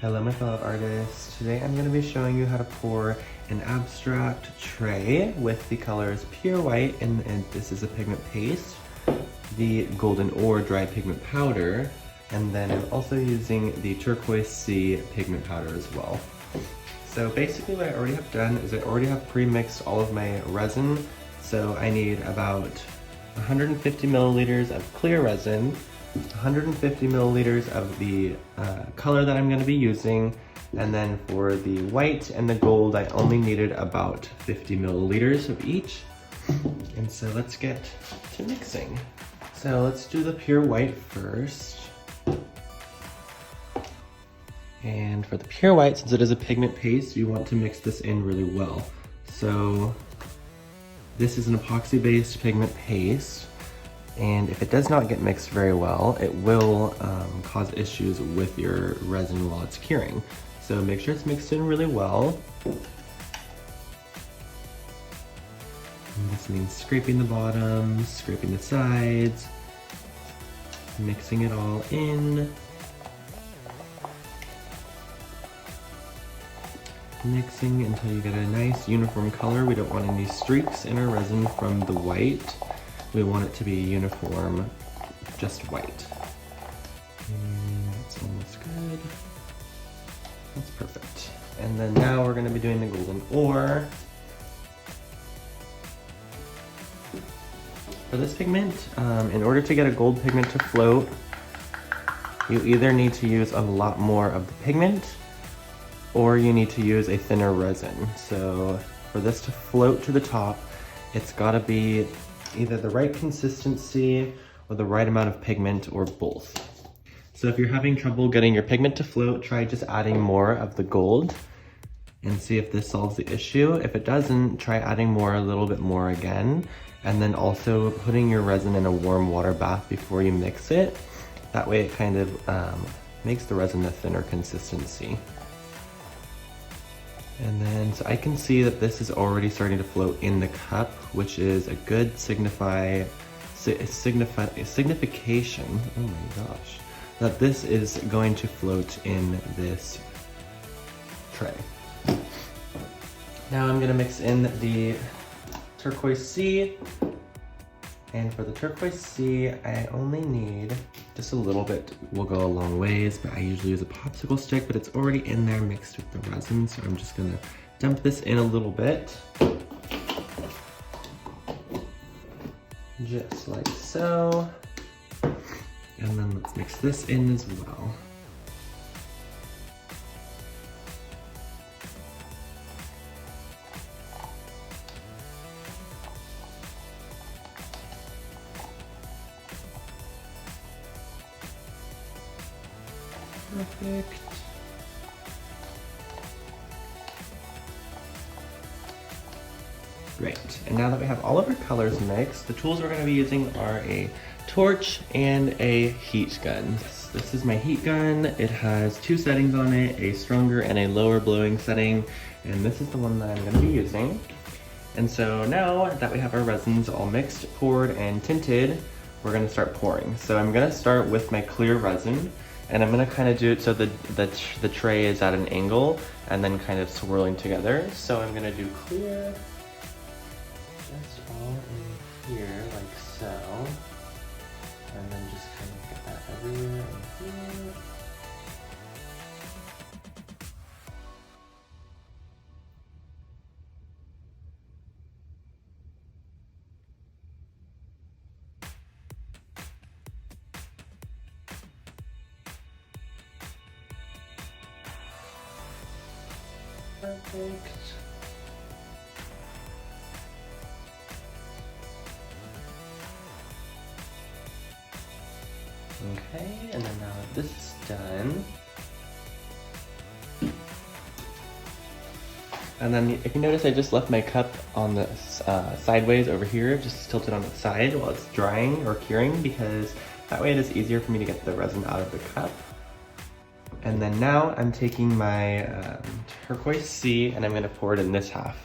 Hello my fellow artists. Today I'm going to be showing you how to pour an abstract tray with the colors pure white, and this is a pigment paste, the golden ore dry pigment powder, and then I'm also using the Turquoise C pigment powder as well. So basically what I already have done is I already have pre-mixed all of my resin. So I need about 150 milliliters of clear resin, 150 milliliters of the color that I'm going to be using, and then for the white and the gold I only needed about 50 milliliters of each. And so let's get to mixing. So let's do the pure white first. And for the pure white, since it is a pigment paste, you want to mix this in really well. So this is an epoxy based pigment paste, and if it does not get mixed very well, it will cause issues with your resin while it's curing. So make sure it's mixed in really well. And this means scraping the bottoms, scraping the sides, mixing it all in. Mixing until you get a nice uniform color. We don't want any streaks in our resin from the white. We want it to be uniform, just white. And that's almost good. That's perfect. And then now we're going to be doing the golden ore. For this pigment, in order to get a gold pigment to float, you either need to use a lot more of the pigment, or you need to use a thinner resin. So for this to float to the top, it's gotta be either the right consistency or the right amount of pigment, or both. So if you're having trouble getting your pigment to float, try just adding more of the gold and see if this solves the issue. If it doesn't, try adding more, a little bit more again, and then also putting your resin in a warm water bath before you mix it. That way it kind of makes the resin a thinner consistency. And then, so I can see that this is already starting to float in the cup, which is a good signification, oh my gosh, that this is going to float in this tray. Now I'm gonna mix in the Turquoise C. And for the Turquoise C, I only need just a little bit, will go a long ways, but I usually use a popsicle stick, but it's already in there mixed with the resin, so I'm just gonna dump this in a little bit. Just like so. And then let's mix this in as well. Perfect. Great, and now that we have all of our colors mixed, the tools we're going to be using are a torch and a heat gun. This is my heat gun. It has two settings on it, a stronger and a lower blowing setting, and this is the one that I'm going to be using. And so now that we have our resins all mixed, poured, and tinted, we're going to start pouring. So I'm going to start with my clear resin, and I'm gonna kind of do it so the tray is at an angle and then kind of swirling together. So I'm gonna do clear, just all in here like so, and then just kind of get that everywhere in here. Perfect. Okay, and then now that this is done, and then if you notice, I just left my cup on the sideways over here, just tilted on its side while it's drying or curing, because that way it is easier for me to get the resin out of the cup. And then now I'm taking my Turquoise C and I'm going to pour it in this half.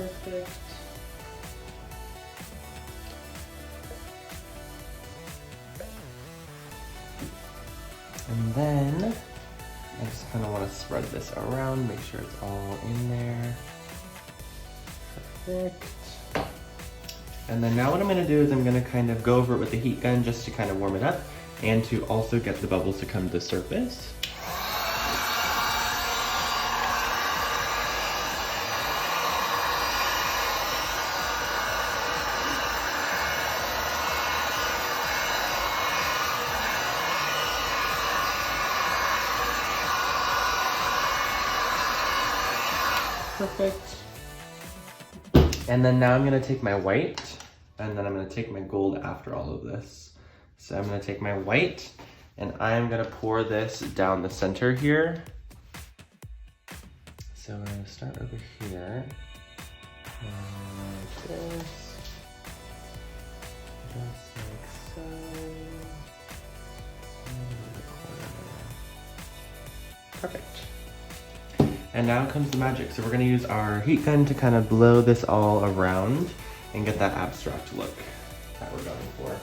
Perfect. And then I just kind of want to spread this around, make sure it's all in there. Perfect. And then now what I'm going to do is I'm going to kind of go over it with the heat gun just to kind of warm it up and to also get the bubbles to come to the surface. Perfect. And then now I'm gonna take my white, and then I'm gonna take my gold after all of this. So I'm gonna take my white, and I'm gonna pour this down the center here. So we're gonna start over here, like this, just like so. Perfect. And now comes the magic. So we're gonna use our heat gun to kind of blow this all around and get that abstract look that we're going for.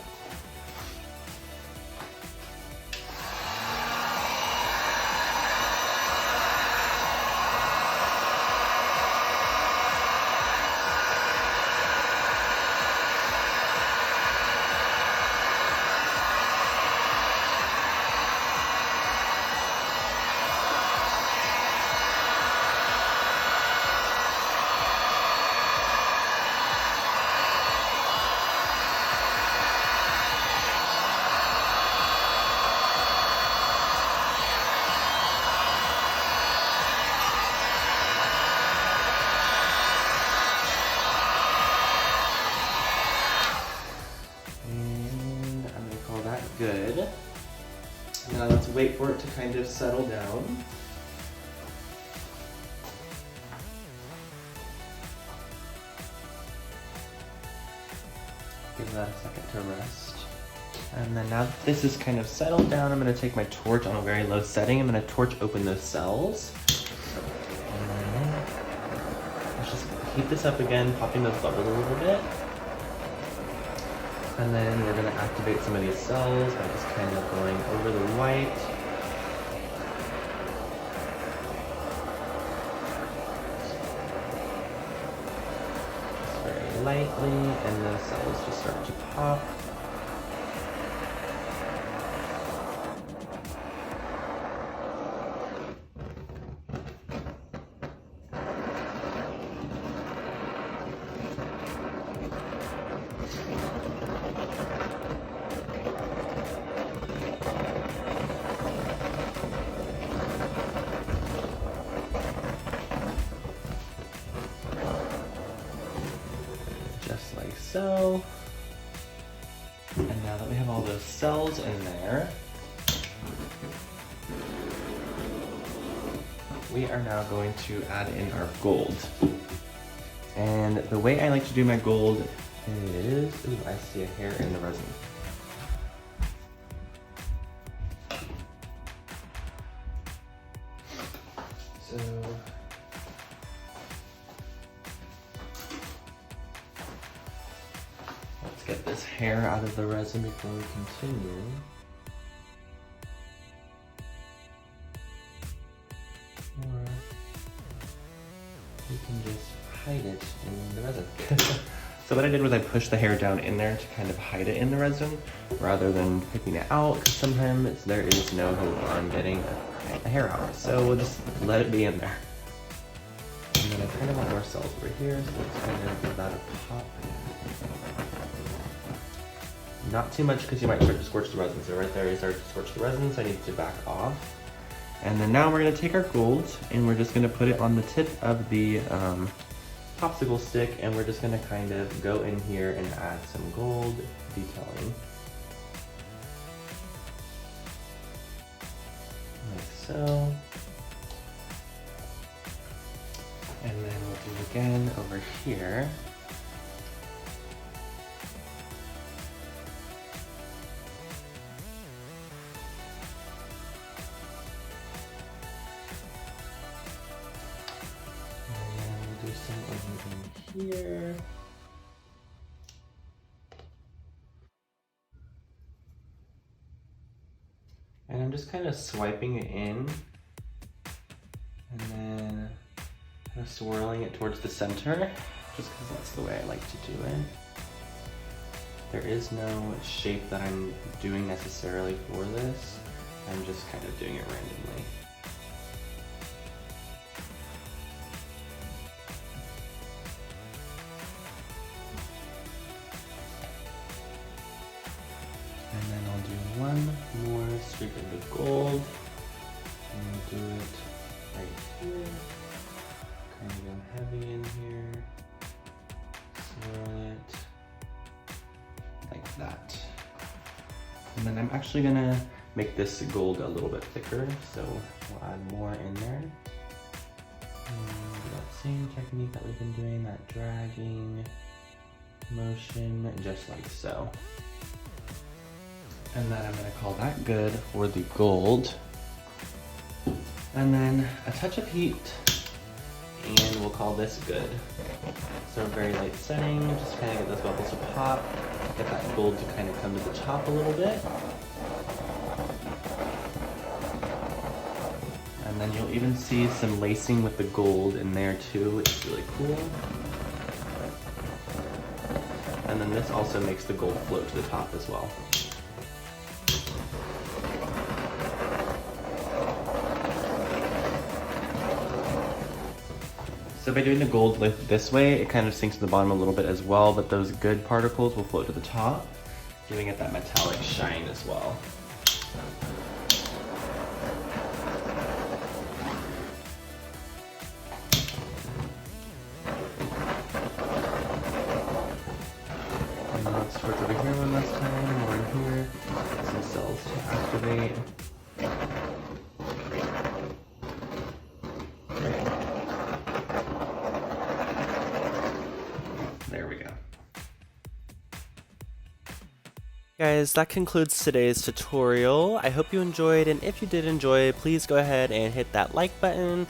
Good. Now let's wait for it to kind of settle down. Give that a second to rest. And then now that this is kind of settled down, I'm going to take my torch on a very low setting. I'm going to torch open those cells. And then let's just heat this up again, popping those bubbles a little bit. And then we're gonna activate some of these cells by just kind of going over the white. Just very lightly, and the cells just start to pop. Just like so. And now that we have all those cells in there, we are now going to add in our gold. And the way I like to do my gold is, ooh, I see a hair in the resin. So, let's get this hair out of the resin before we continue. Or we can just hide it in the resin. So what I did was I pushed the hair down in there to kind of hide it in the resin rather than picking it out, because sometimes there is no hope on getting the hair out. So we'll just let it be in there. And then I kind of want more cells over here, so let's kind of give that a pop. Not too much, because you might start to scorch the resin. So right there you start to scorch the resin, so I need to back off. And then now we're going to take our gold and we're just going to put it on the tip of the popsicle stick, and we're just going to kind of go in here and add some gold detailing. Like so. And then we'll do again over here. here. And I'm just kind of swiping it in and then kind of swirling it towards the center, just because that's the way I like to do it. There is no shape that I'm doing necessarily for this. I'm just kind of doing it randomly. And then I'll do one more streak of the gold. And we'll do it right here. Kind of go heavy in here. Swirl it like that. And then I'm actually gonna make this gold a little bit thicker, so we'll add more in there. And do that same technique that we've been doing, that dragging motion, just like so. And then I'm gonna call that good for the gold. And then a touch of heat, and we'll call this good. So a very light setting, just kind of get those bubbles to pop, get that gold to kind of come to the top a little bit. And then you'll even see some lacing with the gold in there too, which is really cool. And then this also makes the gold float to the top as well. So by doing the gold lift this way, it kind of sinks to the bottom a little bit as well, but those good particles will float to the top, giving it that metallic shine as well. And now let's switch over here one last time, more in here, some cells to activate. There we go. Guys, that concludes today's tutorial. I hope you enjoyed, and if you did enjoy, please go ahead and hit that like button.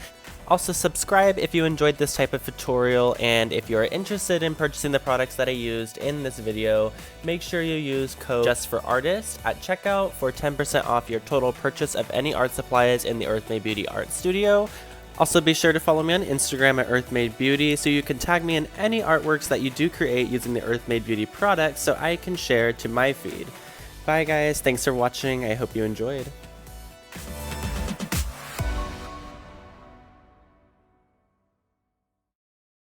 Also subscribe if you enjoyed this type of tutorial, and if you are interested in purchasing the products that I used in this video, make sure you use code JustForArtist at checkout for 10% off your total purchase of any art supplies in the Earthmade Beauty Art Studio. Also be sure to follow me on Instagram at Earthmade Beauty so you can tag me in any artworks that you do create using the Earthmade Beauty products so I can share to my feed. Bye guys, thanks for watching, I hope you enjoyed.